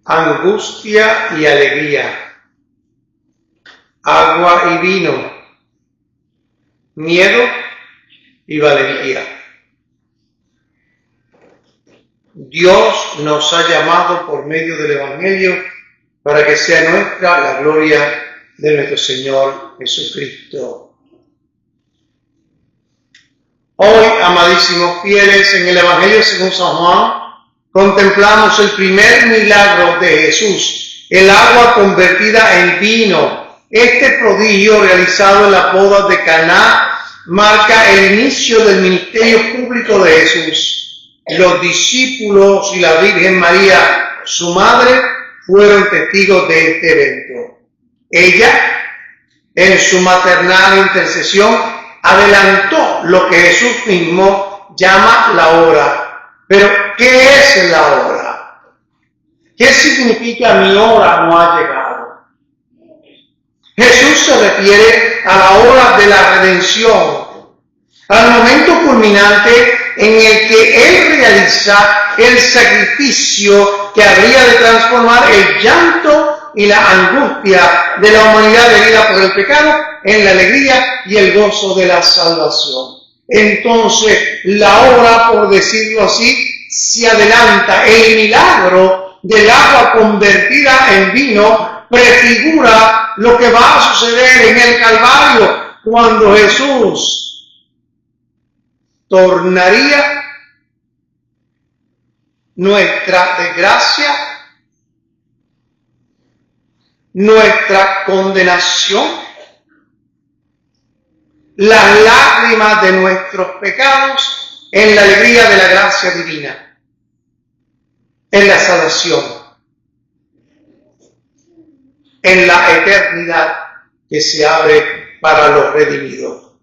angustia y alegría, agua y vino, miedo y valentía. Dios nos ha llamado por medio del Evangelio para que sea nuestra la gloria de nuestro Señor Jesucristo. Hoy, amadísimos fieles, en el Evangelio según San Juan, contemplamos el primer milagro de Jesús, el agua convertida en vino. Este prodigio realizado en la boda de Caná marca el inicio del ministerio público de Jesús. Los discípulos y la Virgen María, su madre, fueron testigos de este evento. Ella, en su maternal intercesión, adelantó lo que Jesús mismo llama la hora. Pero, ¿qué es la hora? ¿Qué significa mi hora no ha llegado? Jesús se refiere a la hora de la redención, al momento culminante en el que Él realiza el sacrificio que habría de transformar el llanto y la angustia de la humanidad herida por el pecado en la alegría y el gozo de la salvación. Entonces, la hora, por decirlo así, se adelanta. El milagro del agua convertida en vino prefigura lo que va a suceder en el Calvario, cuando Jesús tornaría nuestra desgracia, nuestra condenación, las lágrimas de nuestros pecados en la alegría de la gracia divina, en la salvación, en la eternidad que se abre para los redimidos.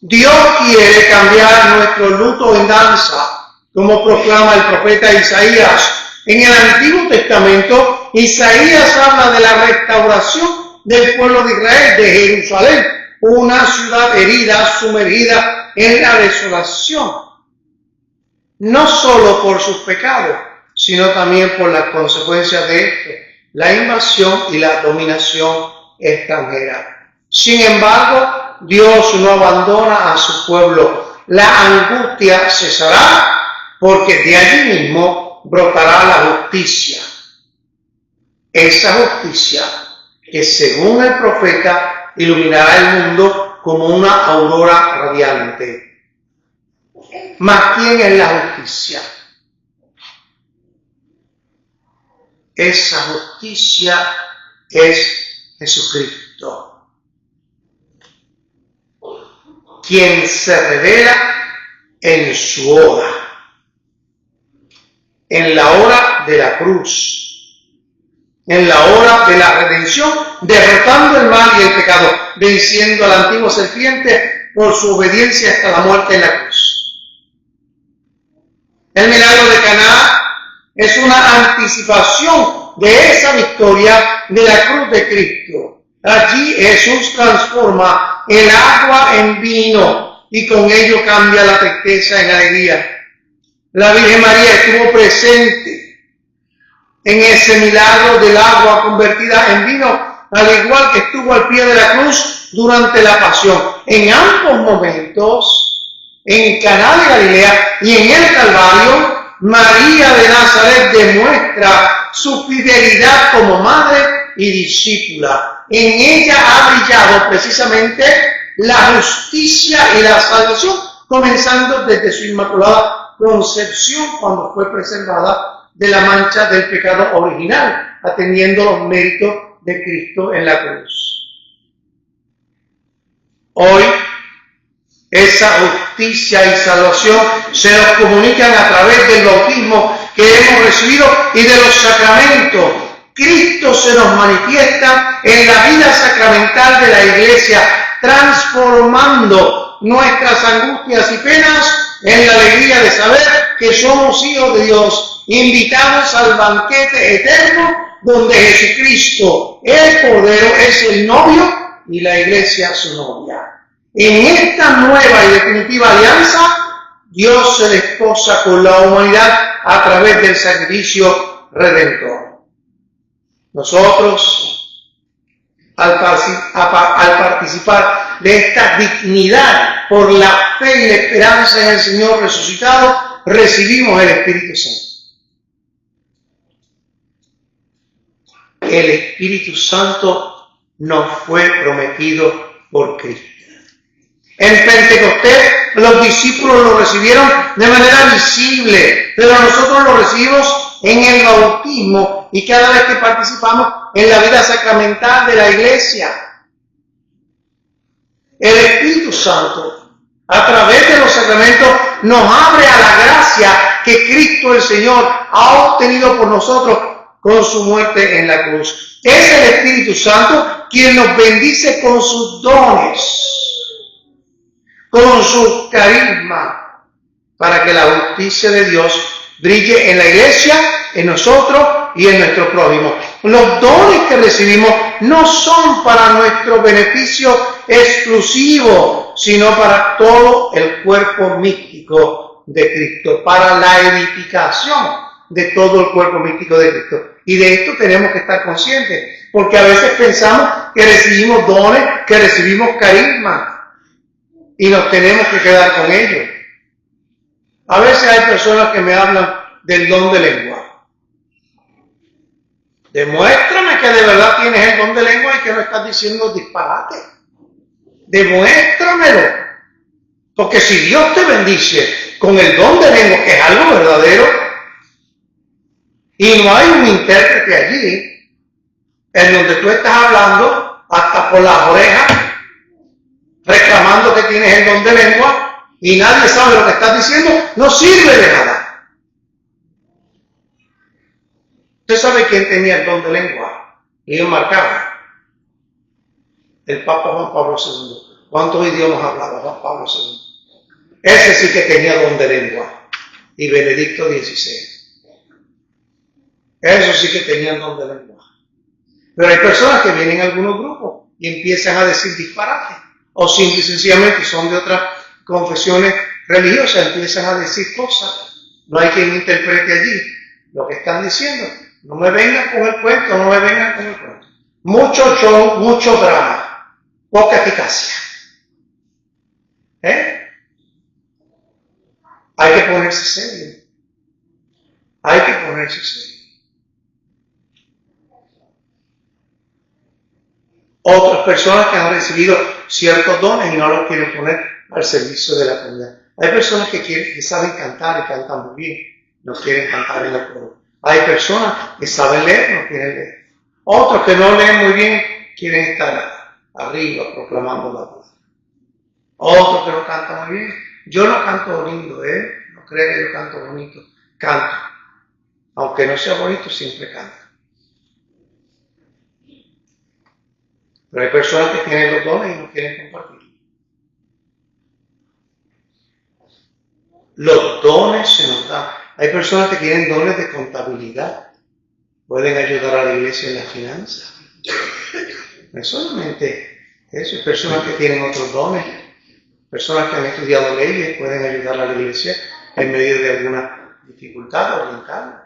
Dios quiere cambiar nuestro luto en danza, como proclama el profeta Isaías. En el Antiguo Testamento, Isaías habla de la restauración del pueblo de Israel, de Jerusalén, una ciudad herida, sumergida en la desolación, no solo por sus pecados, sino también por las consecuencias de esto, la invasión y la dominación extranjera. Sin embargo, Dios no abandona a su pueblo. La angustia cesará, porque de allí mismo brotará la justicia. Esa justicia que, según el profeta, iluminará el mundo como una aurora radiante. ¿Mas quién es la justicia? Esa justicia es Jesucristo, quien se revela en su hora, en la hora de la cruz, en la hora de la redención, derrotando el mal y el pecado, venciendo a la antigua serpiente por su obediencia hasta la muerte en la cruz. El milagro de Caná es una anticipación de esa victoria de la cruz de Cristo. Allí Jesús transforma el agua en vino y con ello cambia la tristeza en alegría. La Virgen María estuvo presente en ese milagro del agua convertida en vino, al igual que estuvo al pie de la cruz durante la pasión. En ambos momentos, en Caná de Galilea y en el Calvario, María de Nazaret demuestra su fidelidad como madre y discípula. En ella ha brillado precisamente la justicia y la salvación, comenzando desde su inmaculada concepción, cuando fue preservada de la mancha del pecado original, atendiendo los méritos de Cristo en la cruz. Hoy, esa justicia y salvación se nos comunican a través del bautismo que hemos recibido y de los sacramentos. Cristo se nos manifiesta en la vida sacramental de la Iglesia, transformando nuestras angustias y penas en la alegría de saber que somos hijos de Dios, invitados al banquete eterno, donde Jesucristo, el Cordero, es el novio y la Iglesia su novia. En esta nueva y definitiva alianza, Dios se desposa con la humanidad a través del sacrificio redentor. Nosotros, al participar de esta dignidad por la fe y la esperanza en el Señor resucitado, recibimos el Espíritu Santo. El Espíritu Santo nos fue prometido por Cristo. En Pentecostés los discípulos lo recibieron de manera visible, pero nosotros lo recibimos en el bautismo y cada vez que participamos en la vida sacramental de la iglesia. El Espíritu Santo, a través de los sacramentos, nos abre a la gracia que Cristo el Señor ha obtenido por nosotros con su muerte en la cruz. Es el Espíritu Santo quien nos bendice con sus dones, con su carisma, para que la justicia de Dios brille en la iglesia, en nosotros y en nuestro prójimo. Los dones que recibimos no son para nuestro beneficio exclusivo, sino para todo el cuerpo místico de Cristo, para la edificación de todo el cuerpo místico de Cristo. Y de esto tenemos que estar conscientes, porque a veces pensamos que recibimos dones, que recibimos carisma, y nos tenemos que quedar con ellos. A veces hay personas que me hablan del don de lengua. Demuéstrame que de verdad tienes el don de lengua y que no estás diciendo disparate. Demuéstramelo. Porque si Dios te bendice con el don de lengua, que es algo verdadero, y no hay un intérprete allí, en donde tú estás hablando hasta por las orejas, reclamando que tienes el don de lengua, y nadie sabe lo que estás diciendo, no sirve de nada. ¿Usted sabe quién tenía el don de lengua? Y enmarcado. El Papa Juan Pablo II. ¿Cuántos idiomas hablaba Juan Pablo II? Ese sí que tenía don de lengua. Y Benedicto XVI. Eso sí que tenían don de lengua. Pero hay personas que vienen a algunos grupos y empiezan a decir disparates. O simple y sencillamente son de otras confesiones religiosas, empiezan a decir cosas. No hay quien interprete allí lo que están diciendo. No me vengan con el cuento, no me vengan con el cuento. Mucho show, mucho drama, poca eficacia. Hay que ponerse serio. Hay que ponerse serio. Otras personas que han recibido ciertos dones y no los quieren poner al servicio de la comunidad. Hay personas que saben cantar y cantan muy bien, no quieren cantar en el coro. Hay personas que saben leer, no quieren leer. Otros que no leen muy bien, quieren estar arriba proclamando la palabra. Otros que no cantan muy bien. Yo no canto lindo, no creo que yo canto bonito. Canto. Aunque no sea bonito, siempre canto. Pero hay personas que tienen los dones y no quieren compartir. Los dones se nos dan. Hay personas que tienen dones de contabilidad. Pueden ayudar a la iglesia en las finanzas. No es solamente eso. Hay personas que tienen otros dones. Personas que han estudiado leyes pueden ayudar a la iglesia en medio de alguna dificultad oriental.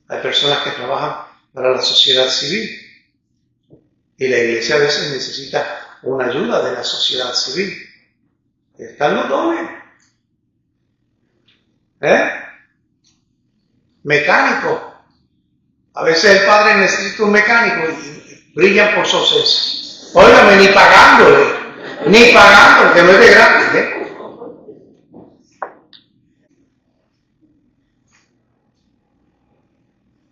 Hay personas que trabajan para la sociedad civil. Y la iglesia a veces necesita una ayuda de la sociedad civil. Están los dones. Mecánico. A veces el padre necesita un mecánico y brillan por su ausencia. Óigame, ni pagándole, que no es de gratis.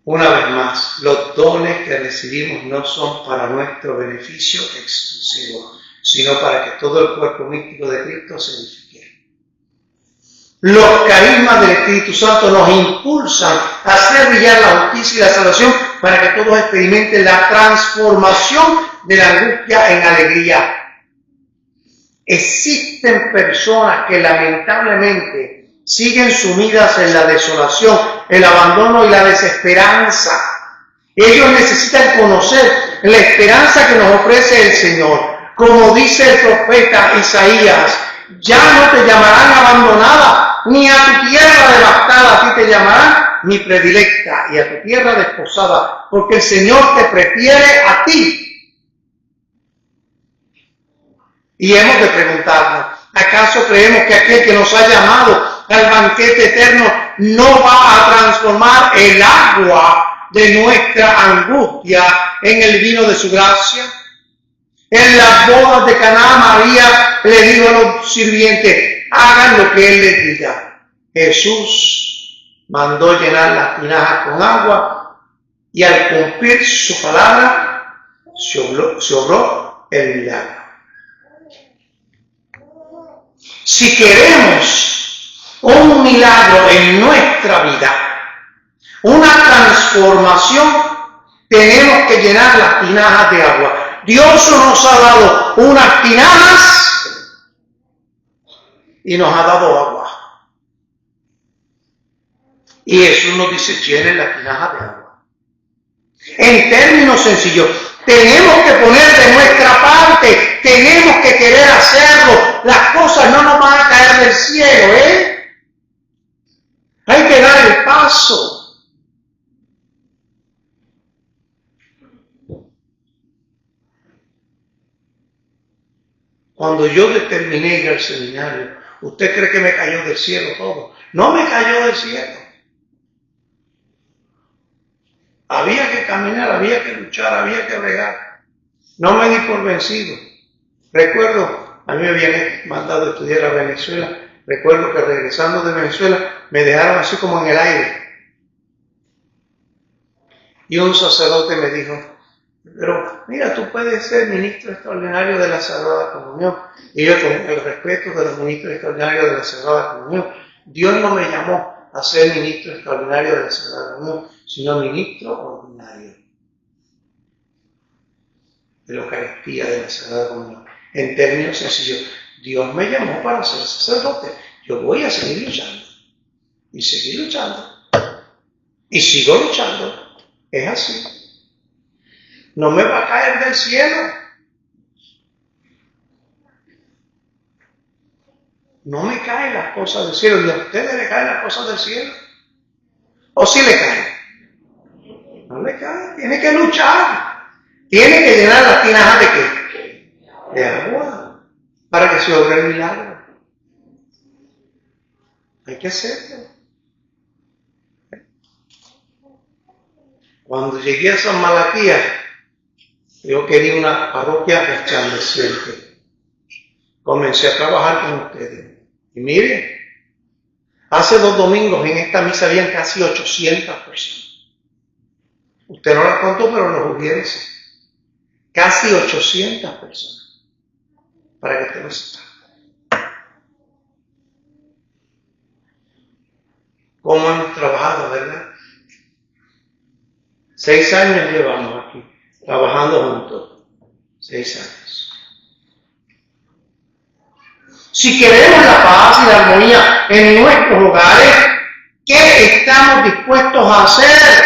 Una vez más, los dones que recibimos no son para nuestro beneficio exclusivo, sino para que todo el cuerpo místico de Cristo se edifique. Los carismas del Espíritu Santo nos impulsan a hacer brillar la justicia y la salvación para que todos experimenten la transformación de la angustia en alegría. Existen personas que lamentablemente siguen sumidas en la desolación, el abandono y la desesperanza. Ellos necesitan conocer la esperanza que nos ofrece el Señor. Como dice el profeta Isaías, ya no te llamarán abandonada, ni a tu tierra devastada a ti te llamarán, mi predilecta, y a tu tierra desposada, porque el Señor te prefiere a ti. Y hemos de preguntarnos, ¿acaso creemos que aquel que nos ha llamado al banquete eterno no va a transformar el agua de nuestra angustia en el vino de su gracia? En las bodas de Caná, María le dijo a los sirvientes, hagan lo que él les diga. Jesús mandó llenar las tinajas con agua y al cumplir su palabra se obró el milagro. Si queremos un milagro en nuestra vida, una transformación, tenemos que llenar las tinajas de agua. Dios nos ha dado unas tinajas y nos ha dado agua. Y Jesús nos dice, llenen las tinajas de agua. En términos sencillos, tenemos que poner de nuestra parte, tenemos que querer hacerlo. Las cosas no nos van a caer del cielo, Hay que dar el paso. Cuando yo determiné ir al seminario, ¿usted cree que me cayó del cielo todo? No me cayó del cielo. Había que caminar, había que luchar, había que bregar. No me di por vencido. Recuerdo, a mí me habían mandado a estudiar a Venezuela. Recuerdo que regresando de Venezuela me dejaron así como en el aire. Y un sacerdote me dijo, pero mira, tú puedes ser ministro extraordinario de la Sagrada Comunión. Y yo, con el respeto de los ministros extraordinarios de la Sagrada Comunión, Dios no me llamó a ser ministro extraordinario de la Sagrada Comunión, sino ministro ordinario de la Eucaristía de la Sagrada Comunión. En términos sencillos, Dios me llamó para ser sacerdote. Yo voy a seguir luchando. Y seguir luchando. Y sigo luchando. Es así. No me va a caer del cielo. No me caen las cosas del cielo. ¿Y a ustedes le caen las cosas del cielo? ¿O sí le caen? No le caen. Tiene que luchar. Tiene que llenar las tinajas de qué? De agua. Para que se obre el milagro. Hay que hacerlo. Cuando llegué a San Malaquías, yo quería una parroquia resplandeciente. Comencé a trabajar con ustedes. Y miren, hace 2 domingos en esta misa habían casi 800 personas. Usted no las contó, pero los hubiera. Casi 800 personas. Para que usted lo sepa. ¿Cómo hemos trabajado, verdad? 6 años llevamos aquí, trabajando juntos. 6 años. Si queremos la paz y la armonía en nuestros hogares, ¿qué estamos dispuestos a hacer?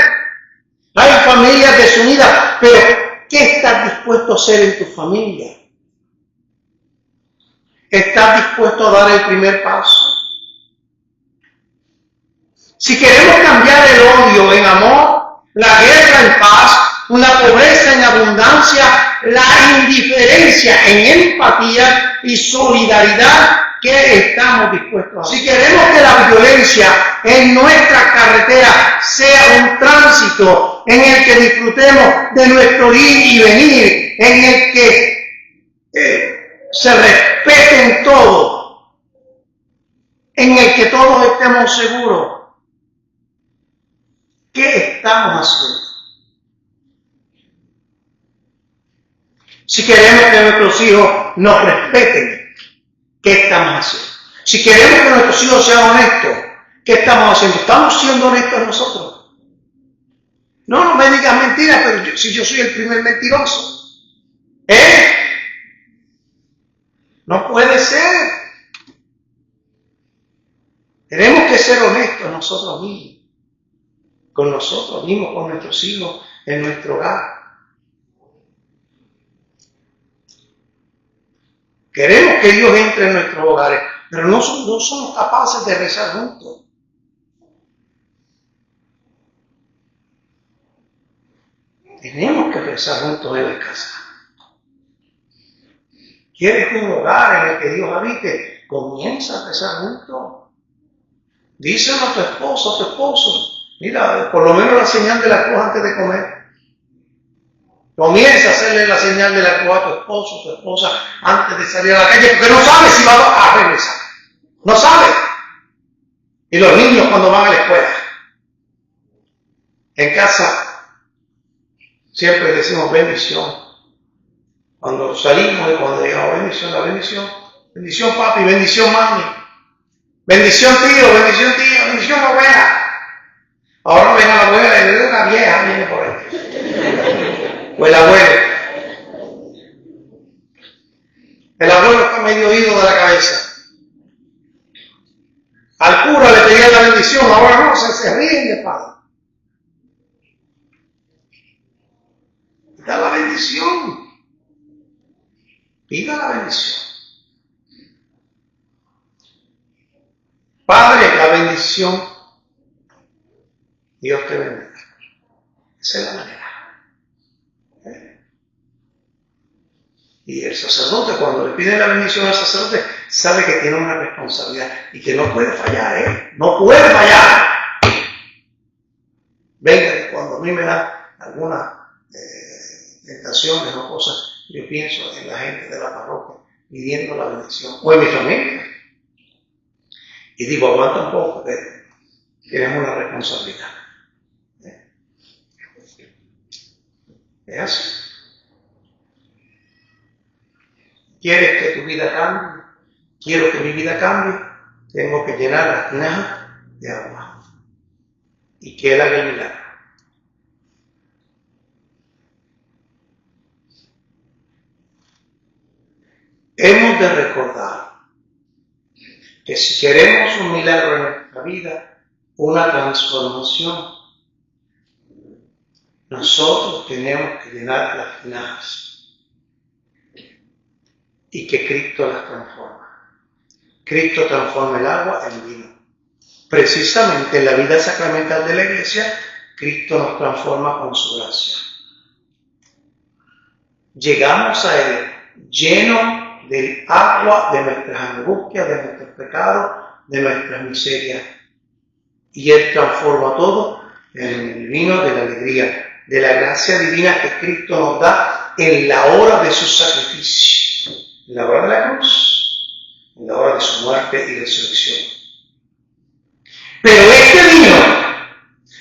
Hay familias desunidas, pero ¿qué estás dispuesto a hacer en tu familia? ¿Estás dispuesto a dar el primer paso? Si queremos cambiar el odio en amor, la guerra en paz, la pobreza en abundancia, la indiferencia en empatía y solidaridad, ¿qué estamos dispuestos a hacer? Si queremos que la violencia en nuestra carretera sea un tránsito en el que disfrutemos de nuestro ir y venir, en el que se respeten todo, en el que todos estemos seguros, ¿qué estamos haciendo? Si queremos que nuestros hijos nos respeten, ¿qué estamos haciendo? Si queremos que nuestros hijos sean honestos, ¿qué estamos haciendo? ¿Estamos siendo honestos nosotros? No me digas mentiras, pero si yo soy el primer mentiroso. No puede ser. Tenemos que ser honestos nosotros mismos. Con nosotros mismos, con nuestros hijos, en nuestro hogar. Queremos que Dios entre en nuestros hogares, pero no somos capaces de rezar juntos. tenemos que rezar juntos en la casa. ¿Quieres un hogar en el que Dios habite? Comienza a rezar juntos. Díselo a tu esposo, a tu esposo. Mira, por lo menos la señal de la cruz antes de comer. Comienza a hacerle la señal de la cruz a tu esposo, a tu esposa, antes de salir a la calle, porque no sabes si va a regresar. No sabes. Y los niños cuando van a la escuela. En casa siempre decimos bendición. Cuando salimos y cuando llegamos, bendición, la bendición. Bendición papi, bendición mami. Bendición tío, bendición abuela. Ahora ven a la abuela y le doy una vieja, viene por ahí. O el abuelo. El abuelo está medio ido de la cabeza. Al cura le pedía la bendición, ahora no, se ríen de padre. Da la bendición. Pida la bendición. Padre, la bendición. Dios te bendiga. Esa es la manera. Y el sacerdote, cuando le pide la bendición al sacerdote, sabe que tiene una responsabilidad y que no puede fallar, no puede fallar. Venga, cuando a mí me da algunas tentaciones o cosas, yo pienso en la gente de la parroquia pidiendo la bendición, o en mi familia. Y digo, aguanta un poco, que tenemos una responsabilidad. Es así. ¿Quieres que tu vida cambie? Quiero que mi vida cambie. Tengo que llenar la tinaja de agua. Y que Él haga el milagro. Hemos de recordar que si queremos un milagro en nuestra vida, una transformación, nosotros tenemos que llenar las tinajas. Y que Cristo las transforma. Cristo transforma el agua en vino. Precisamente en la vida sacramental de la Iglesia, Cristo nos transforma con su gracia. Llegamos a Él lleno del agua de nuestras angustias, de nuestros pecados, de nuestras miserias. Y Él transforma todo en el vino de la alegría, de la gracia divina que Cristo nos da en la hora de su sacrificio. En la hora de la cruz, en la hora de su muerte y resurrección. Pero este vino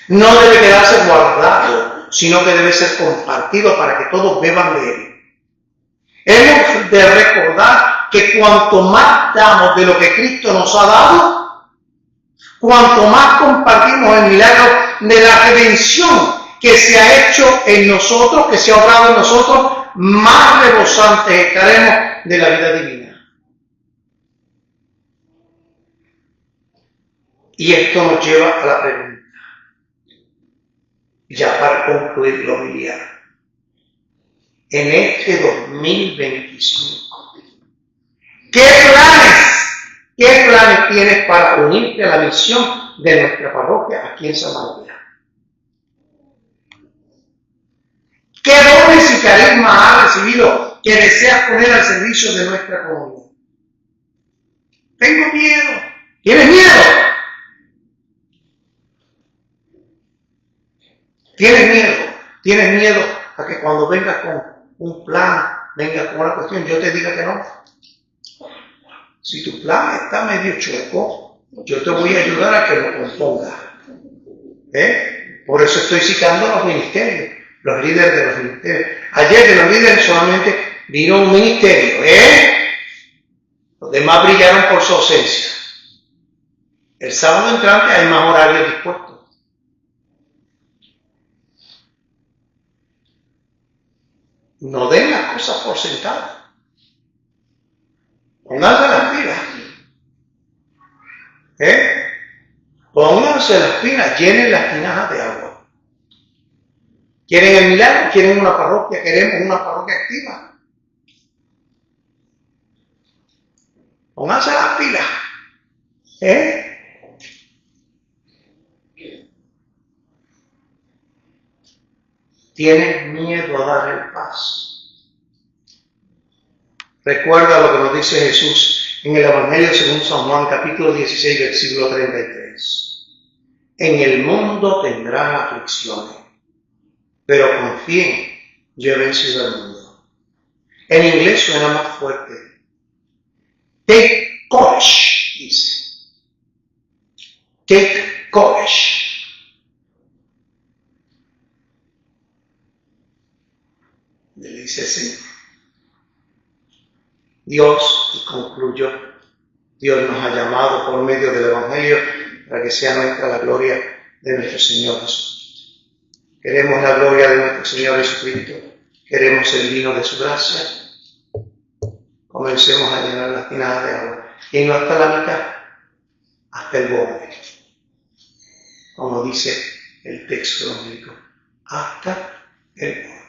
no debe quedarse guardado, sino que debe ser compartido para que todos beban de él. Hemos de recordar que cuanto más damos de lo que Cristo nos ha dado, cuanto más compartimos el milagro de la redención que se ha hecho en nosotros, que se ha obrado en nosotros, más rebosantes estaremos de la vida divina. Y esto nos lleva a la pregunta, ya para concluir la homilía. En este 2025, ¿qué planes tienes para unirte a la misión de nuestra parroquia aquí en Samaria? ¿Qué dones y carismas has recibido que deseas poner al servicio de nuestra comunidad? Tengo miedo. ¿Tienes miedo? ¿Tienes miedo a que cuando vengas con un plan, vengas con una cuestión, yo te diga que no? Si tu plan está medio chueco, yo te voy a ayudar a que lo compongas. Por eso estoy citando los ministerios, los líderes de los ministerios. Ayer de los líderes solamente vino un ministerio, Los demás brillaron por su ausencia. El sábado entrante hay más horarios dispuestos. No den las cosas por sentadas. Pónganse las pilas. Pónganse las pilas, llenen las tinajas de agua. ¿Quieren el milagro? ¿Quieren una parroquia? ¿Queremos una parroquia activa? Pónganse las pilas. Tienes miedo a dar el paso. Recuerda lo que nos dice Jesús en el Evangelio según San Juan, capítulo 16, versículo 33. En el mundo tendrán aflicciones, pero confíen, yo he vencido al mundo. En inglés suena más fuerte. Take courage, dice. Take courage. Le dice así. Dios, y concluyo, Dios nos ha llamado por medio del Evangelio para que sea nuestra la gloria de nuestro Señor Jesucristo. Queremos la gloria de nuestro Señor Jesucristo. Queremos el vino de su gracia. Comencemos a llenar las tinajas de agua. Y no hasta la mitad, hasta el borde. Como dice el texto bíblico, hasta el borde.